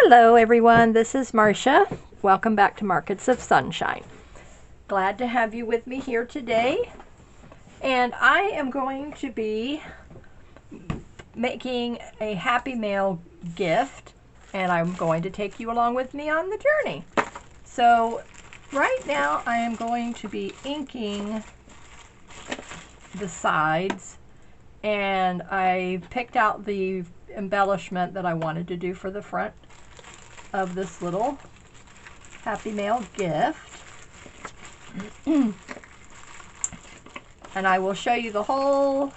Hello everyone, this is Marsha. Welcome back to Markets of Sunshine. Glad to have you with me here today. And I am going to be making a Happy Mail gift, and I'm going to take you along with me on the journey. So right now I am going to be inking the sides, and I picked out the embellishment that I wanted to do for the front of this little Happy Mail gift. And I will show you the whole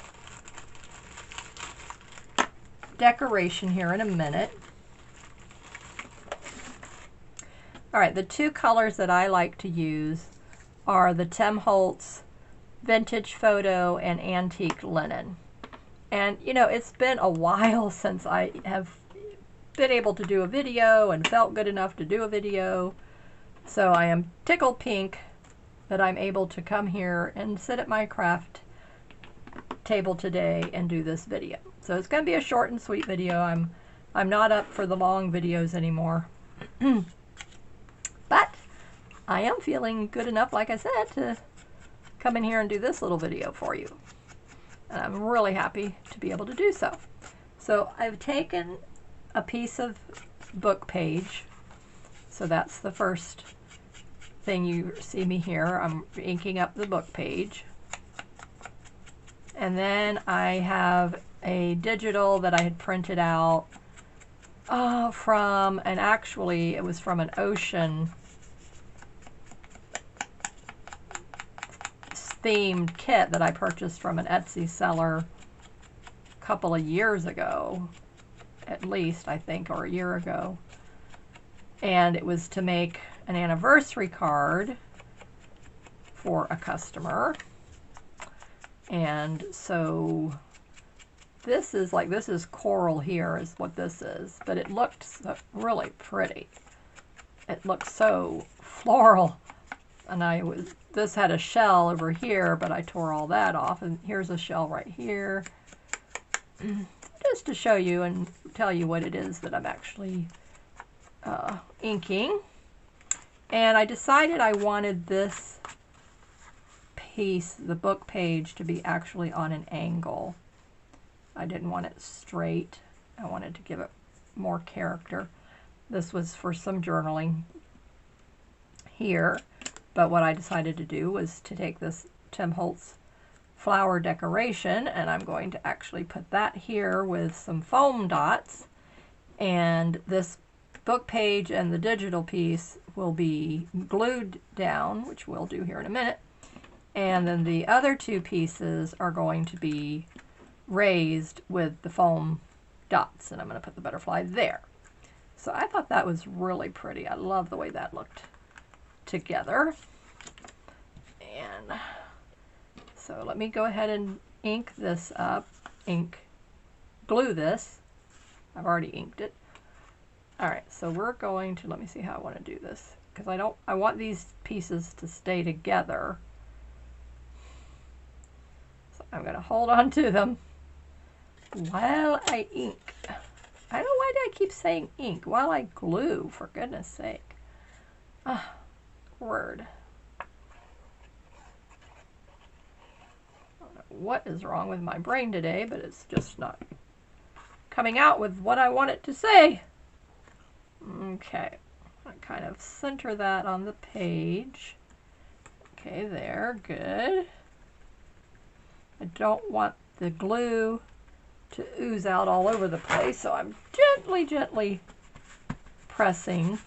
decoration here in a minute. Alright, the two colors that I like to use are the Holtz Vintage Photo and Antique Linen. And you know, it's been a while since I have been able to do a video and felt good enough to do a video. So I am tickled pink that I'm able to come here and sit at my craft table today and do this video. So it's going to be a short and sweet video. I'm not up for the long videos anymore. But I am feeling good enough, like I said, to come in here and do this little video for you. And I'm really happy to be able to do so. So I've taken a piece of book page. So that's the first thing you see me here. I'm inking up the book page. And then I have a digital that I had printed out from, and actually it was from an ocean themed kit that I purchased from an Etsy seller a couple of years ago, at least, I think, or a year ago. And it was to make an anniversary card for a customer. And so this is coral here is what this is, but it looked so really pretty. It looked so floral. And this had a shell over here, but I tore all that off, and here's a shell right here. Just to show you and tell you what it is that I'm actually inking. And I decided I wanted this piece, the book page, to be actually on an angle. I didn't want it straight. I wanted to give it more character. This was for some journaling here, but what I decided to do was to take this Holtz flower decoration, and I'm going to actually put that here with some foam dots, and this book page and the digital piece will be glued down, which we'll do here in a minute, and then the other two pieces are going to be raised with the foam dots, and I'm going to put the butterfly there. So I thought that was really pretty. I love the way that looked together. And so let me go ahead and ink this up, glue this. I've already inked it. All right, so we're going to, let me see how I want to do this, because I want these pieces to stay together. So I'm going to hold on to them while I ink. I don't know why do I keep saying ink while I glue, for goodness sake. Word. What is wrong with my brain today, but it's just not coming out with what I want it to say. Okay, I kind of center that on the page. Okay, there, good. I don't want the glue to ooze out all over the place, so I'm gently pressing.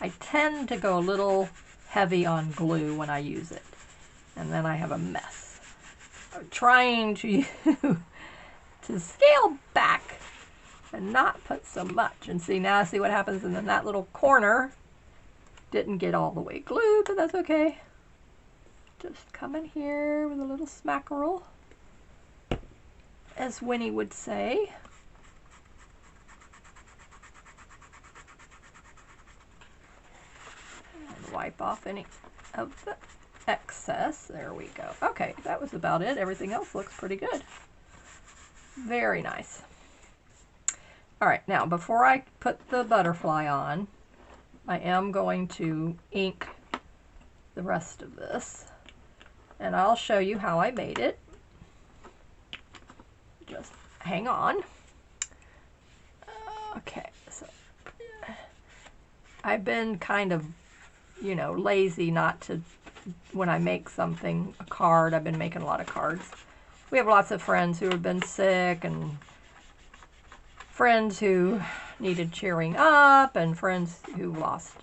I tend to go a little heavy on glue when I use it, and then I have a mess. I'm trying to scale back and not put so much. And see, now see what happens, and then that little corner didn't get all the way glued, but that's okay. Just come in here with a little smackerel, as Winnie would say. Wipe off any of the excess. There we go. Okay, that was about it. Everything else looks pretty good. Very nice. All right, now before I put the butterfly on, I am going to ink the rest of this, and I'll show you how I made it. Just hang on. Okay, so I've been kind of, you know, lazy not to, when I make something, a card, I've been making a lot of cards. We have lots of friends who have been sick, and friends who needed cheering up, and friends who lost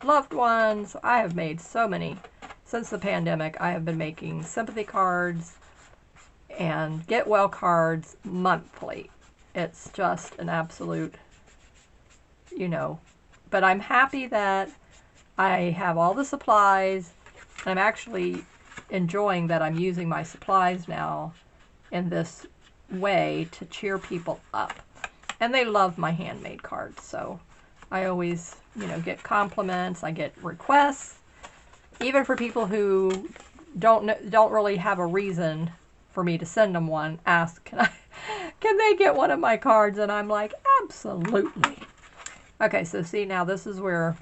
loved ones. I have made so many. Since the pandemic, I have been making sympathy cards and get well cards monthly. It's just an absolute, you know, but I'm happy that I have all the supplies. I'm actually enjoying that I'm using my supplies now in this way to cheer people up. And they love my handmade cards, so I always, you know, get compliments, I get requests, even for people who don't really have a reason for me to send them one, ask, can they get one of my cards? And I'm like, absolutely. Okay, so see, now this is where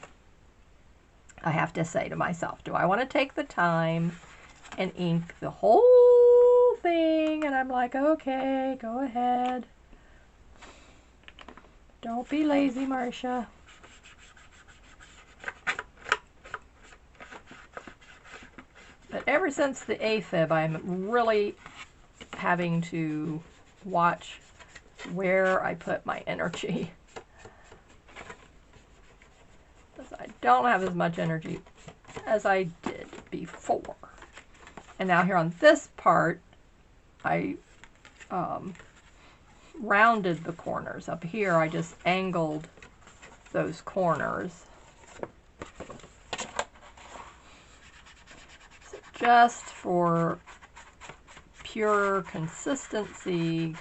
I have to say to myself, do I want to take the time and ink the whole thing? And I'm like, okay, go ahead. Don't be lazy, Marsha. But ever since the AFib, I'm really having to watch where I put my energy. Because I don't have as much energy as I did before. And now here on this part, I rounded the corners. Up here, I just angled those corners. So just for pure consistency,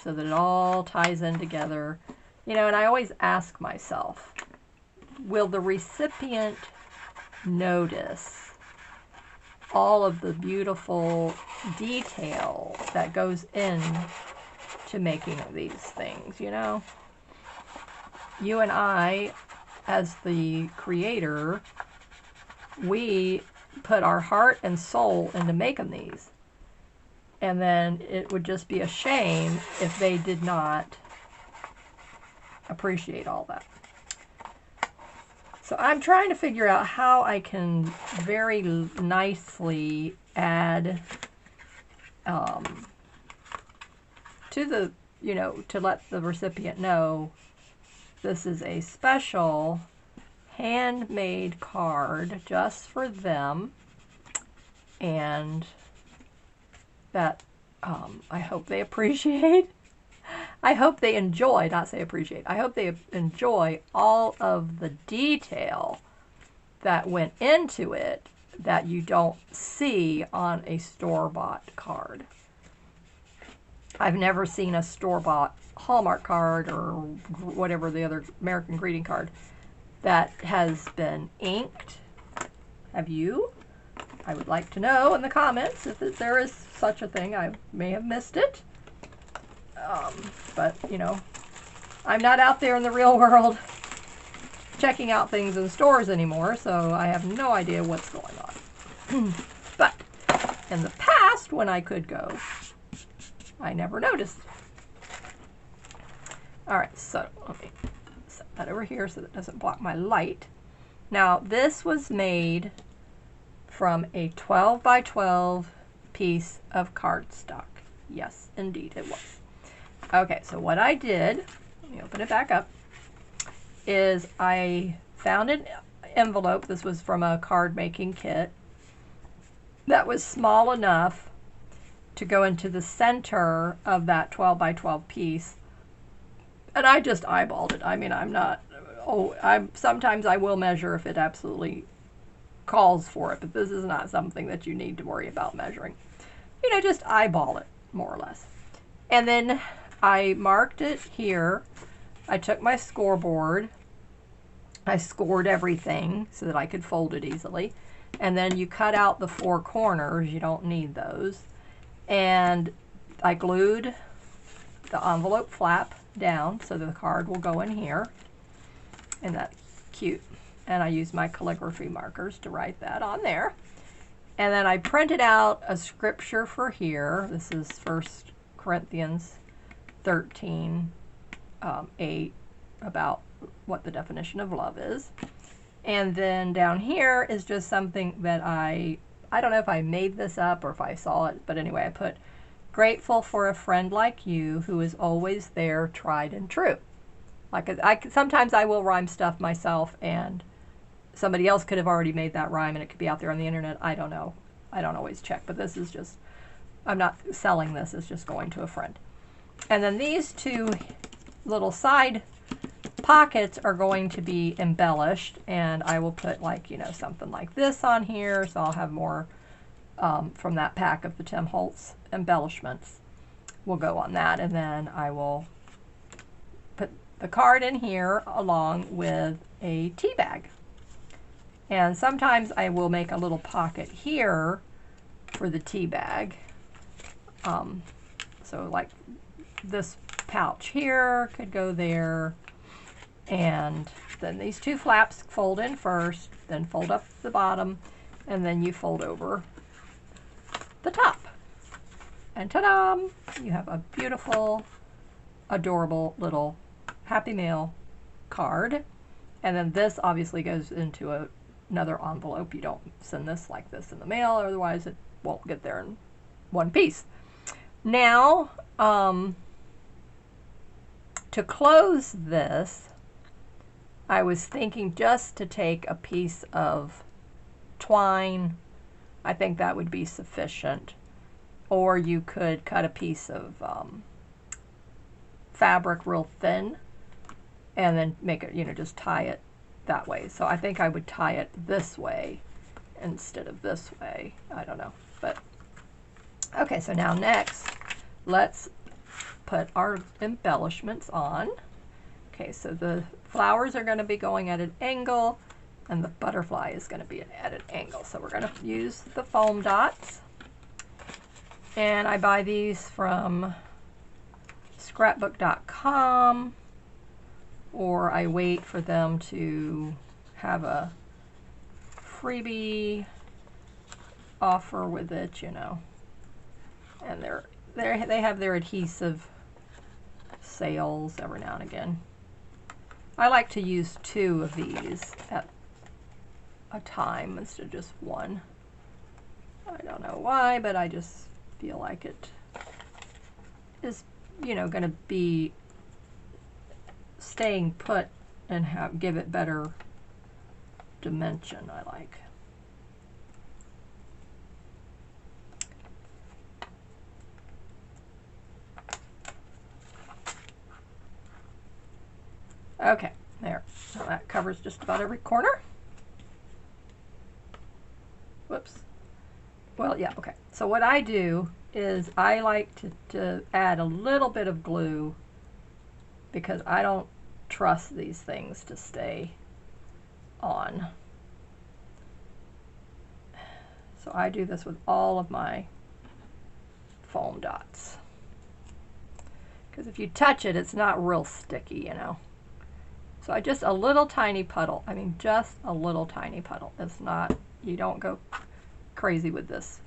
so that it all ties in together. You know, and I always ask myself, will the recipient notice all of the beautiful detail that goes in to making these things, you know? You and I, as the creator, we put our heart and soul into making these. And then it would just be a shame if they did not appreciate all that. So I'm trying to figure out how I can very nicely add to the, you know, to let the recipient know this is a special handmade card just for them, and that I hope they appreciate. I hope they enjoy, not say appreciate, I hope they enjoy all of the detail that went into it that you don't see on a store-bought card. I've never seen a store-bought Hallmark card or whatever the other American greeting card that has been inked. Have you? I would like to know in the comments if there is such a thing. I may have missed it. But, you know, I'm not out there in the real world checking out things in stores anymore, so I have no idea what's going on. But in the past, when I could go, I never noticed. Alright, so let me set that over here so that it doesn't block my light. Now, this was made from a 12 by 12 piece of cardstock. Yes, indeed it was. Okay, so what I did, let me open it back up, is I found an envelope. This was from a card making kit that was small enough to go into the center of that 12 by 12 piece. And I just eyeballed it. I mean, I'm not, sometimes I will measure if it absolutely calls for it, but this is not something that you need to worry about measuring. You know, just eyeball it, more or less. And then I marked it here. I took my scoreboard. I scored everything so that I could fold it easily. And then you cut out the four corners. You don't need those. And I glued the envelope flap down so the card will go in here. And that's cute. And I use my calligraphy markers to write that on there. And then I printed out a scripture for here. This is 1 Corinthians 13, 8, about what the definition of love is. And then down here is just something that I don't know if I made this up or if I saw it, but anyway, I put, grateful for a friend like you who is always there, tried and true. Like sometimes I will rhyme stuff myself, and somebody else could have already made that rhyme and it could be out there on the internet. I don't know. I don't always check, but this is just, I'm not selling this, it's just going to a friend. And then these two little side pockets are going to be embellished, and I will put, like, you know, something like this on here, so I'll have more from that pack of the Tim Holtz embellishments will go on that. And then I will put the card in here along with a tea bag. And sometimes I will make a little pocket here for the tea bag. So like this pouch here could go there. And then these two flaps fold in first, then fold up the bottom, and then you fold over the top. And ta-da! You have a beautiful, adorable little Happy Mail card. And then this obviously goes into another envelope. You don't send this like this in the mail, otherwise it won't get there in one piece. Now, to close this, I was thinking just to take a piece of twine. I think that would be sufficient. Or you could cut a piece of fabric real thin and then make it, you know, just tie it that way. So I think I would tie it this way instead of this way. I don't know. But okay, so now next, let's put our embellishments on. Okay, so the flowers are going to be going at an angle, and the butterfly is going to be at an angle. So we're going to use the foam dots. And I buy these from scrapbook.com, or I wait for them to have a freebie offer with it, you know. And they have their adhesive sales every now and again. I like to use 2 of these at a time instead of just one. I don't know why, but I just feel like it is, you know, going to be staying put and give it better dimension, I like. Okay, there. So that covers just about every corner. Whoops. Well, yeah, okay. So what I do is I like to add a little bit of glue because I don't trust these things to stay on. So I do this with all of my foam dots. Because if you touch it, it's not real sticky, you know. So I just a little tiny puddle. I mean, just a little tiny puddle. It's not, you don't go crazy with this,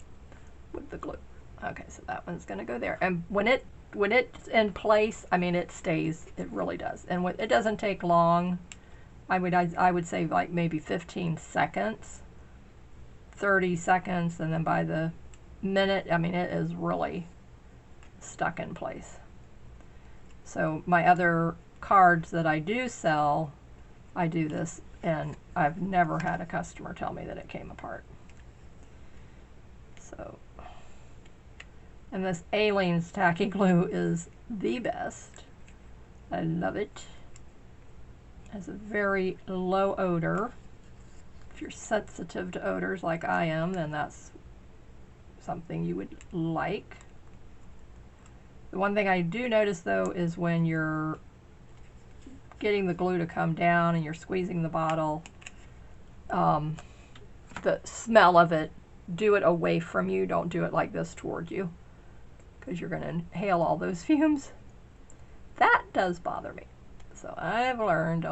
with the glue. Okay, so that one's going to go there. And when it's in place, I mean, it stays. It really does. And it doesn't take long. I would say like maybe 15 seconds, 30 seconds, and then by the minute, I mean, it is really stuck in place. So my other cards that I do sell, I do this, and I've never had a customer tell me that it came apart. So, and this Aleene's tacky glue is the best. I love it. It has a very low odor. If you're sensitive to odors like I am, then that's something you would like. The one thing I do notice though is when you're getting the glue to come down and you're squeezing the bottle, the smell of it, do it away from you. Don't do it like this toward you, because you're going to inhale all those fumes. that does bother me. So I've learned,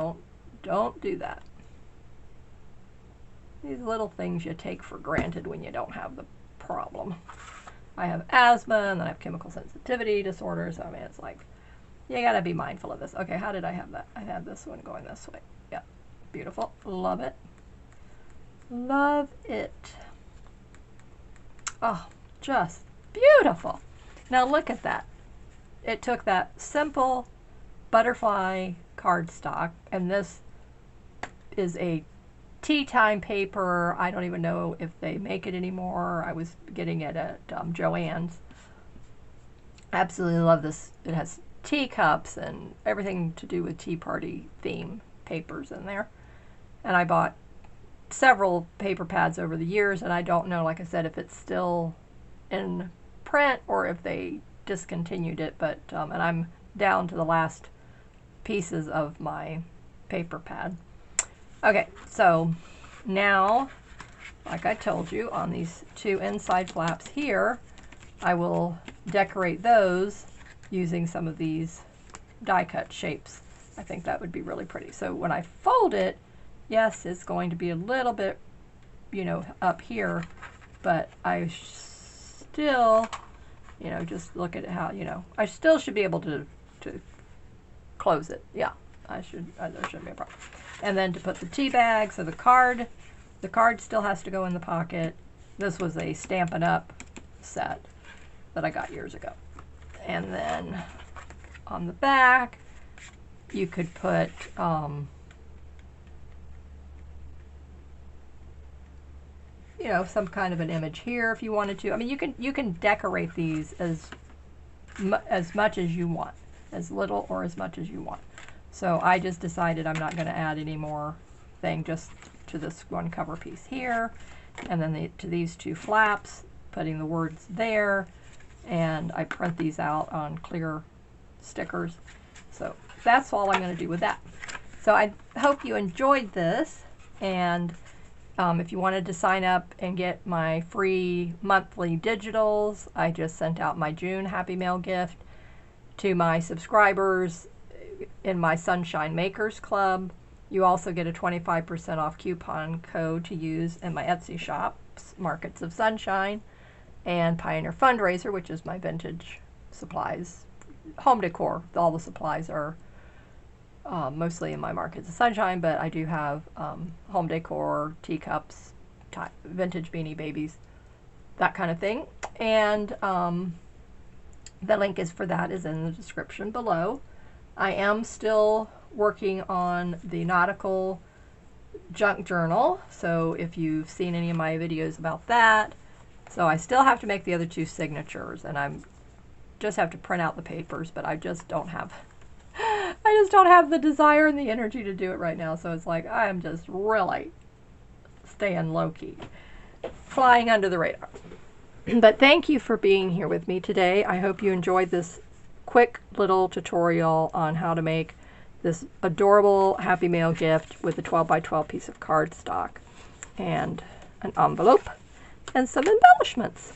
don't do that. These little things you take for granted when you don't have the problem. I have asthma, and then I have chemical sensitivity disorders. I mean, it's like, you gotta be mindful of this. Okay, how did I have that? I had this one going this way. Yeah, beautiful. Love it. Love it. Oh, just beautiful. Now look at that. It took that simple butterfly cardstock, and this is a tea time paper. I don't even know if they make it anymore. I was getting it at Joann's. Absolutely love this. It has teacups and everything to do with tea party theme papers in there. And I bought several paper pads over the years, and I don't know, like I said, if it's still in print or if they discontinued it, but and I'm down to the last pieces of my paper pad. Okay, so now, like I told you, on these two inside flaps here, I will decorate those using some of these die cut shapes. I think that would be really pretty. So when I fold it, yes, it's going to be a little bit, you know, up here, but I still, you know, just look at how, you know, I still should be able to close it. Yeah, I should, there shouldn't be a problem. And then to put the tea bag, so the card still has to go in the pocket. This was a Stampin' Up set that I got years ago. And then on the back, you could put you know, some kind of an image here if you wanted to. I mean, you can decorate these as much as you want, as little or as much as you want. So I just decided I'm not going to add any more thing, just to this one cover piece here, and then to these two flaps, putting the words there, and I print these out on clear stickers. So that's all I'm going to do with that. So I hope you enjoyed this, and if you wanted to sign up and get my free monthly digitals, I just sent out my June Happy Mail gift to my subscribers in my Sunshine Makers Club. You also get a 25% off coupon code to use in my Etsy shops, Markets of Sunshine, and Pioneer Fundraiser, which is my vintage supplies, home decor. All the supplies are mostly in my Markets of Sunshine, but I do have home decor, teacups, vintage Beanie Babies, that kind of thing. And the link is for that is in the description below. I am still working on the nautical junk journal, so if you've seen any of my videos about that. So I still have to make the other two signatures, and I'm just have to print out the papers, but I just don't have the desire and the energy to do it right now. So it's like I am just really staying low-key, flying under the radar. But thank you for being here with me today. I hope you enjoyed this quick little tutorial on how to make this adorable Happy Mail gift with a 12 by 12 piece of cardstock and an envelope and some embellishments.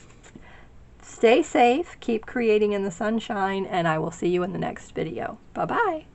Stay safe, keep creating in the sunshine, and I will see you in the next video. Bye-bye.